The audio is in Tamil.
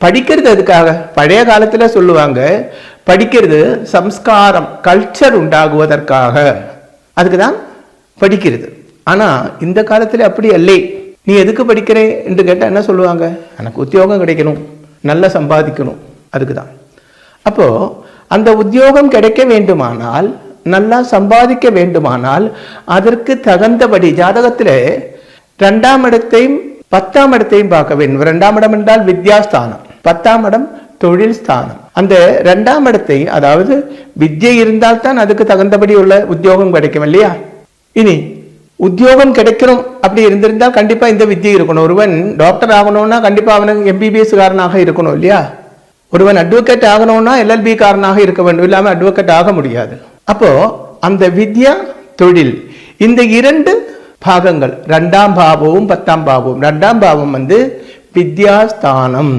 படிக்கிறது அதுக்காக. பழைய காலத்துல சொல்லுவாங்க, படிக்கிறது சம்ஸ்காரம், கல்ச்சர் உண்டாகுவதற்காக, அதுக்குதான் படிக்கிறது. ஆனா இந்த காலத்துல அப்படி அல்லே. நீ எதுக்கு படிக்கிறே என்று கேட்டா என்ன சொல்லுவாங்க? எனக்கு உத்தியோகம் கிடைக்கணும், நல்லா சம்பாதிக்கணும், அதுக்குதான். அப்போ அந்த உத்தியோகம் கிடைக்க வேண்டுமானால், நல்லா சம்பாதிக்க வேண்டுமானால், அதற்கு தகுந்தபடி ஜாதகத்துல 2ஆம் இடத்தையும் 10ஆம் இடத்தையும் பார்க்க வேண்டும். 2ஆம் இடம் என்றால் வித்யாஸ்தானம், 10ஆம் இடம் தொழில் ஸ்தானம். அந்த 2ஆம் இடத்தை, அதாவது வித்யை இருந்தால் தான் அதுக்கு தகுந்தபடி உள்ள உத்தியோகம் கிடைக்கும் இல்லையா? இனி உத்தியோகம் கிடைக்கணும் அப்படி இருந்திருந்தால் கண்டிப்பா இந்த வித்யை இருக்கணும். ஒருவன் டாக்டர் ஆகணும்னா கண்டிப்பா அவனுக்கு MBBS காரனாக இருக்கணும் இல்லையா? ஒருவன் அட்வொகேட் ஆகணும்னா LLB காரனாக இருக்க வேண்டும், இல்லாம அட்வொகேட் ஆக முடியாது. அப்போ அந்த வித்யா, தொழில், இந்த 2 பாகங்கள், 2ஆம் பாவமும் 10ஆம் பாவமும். 2ஆம் பாவம் வித்யாஸ்தானம்,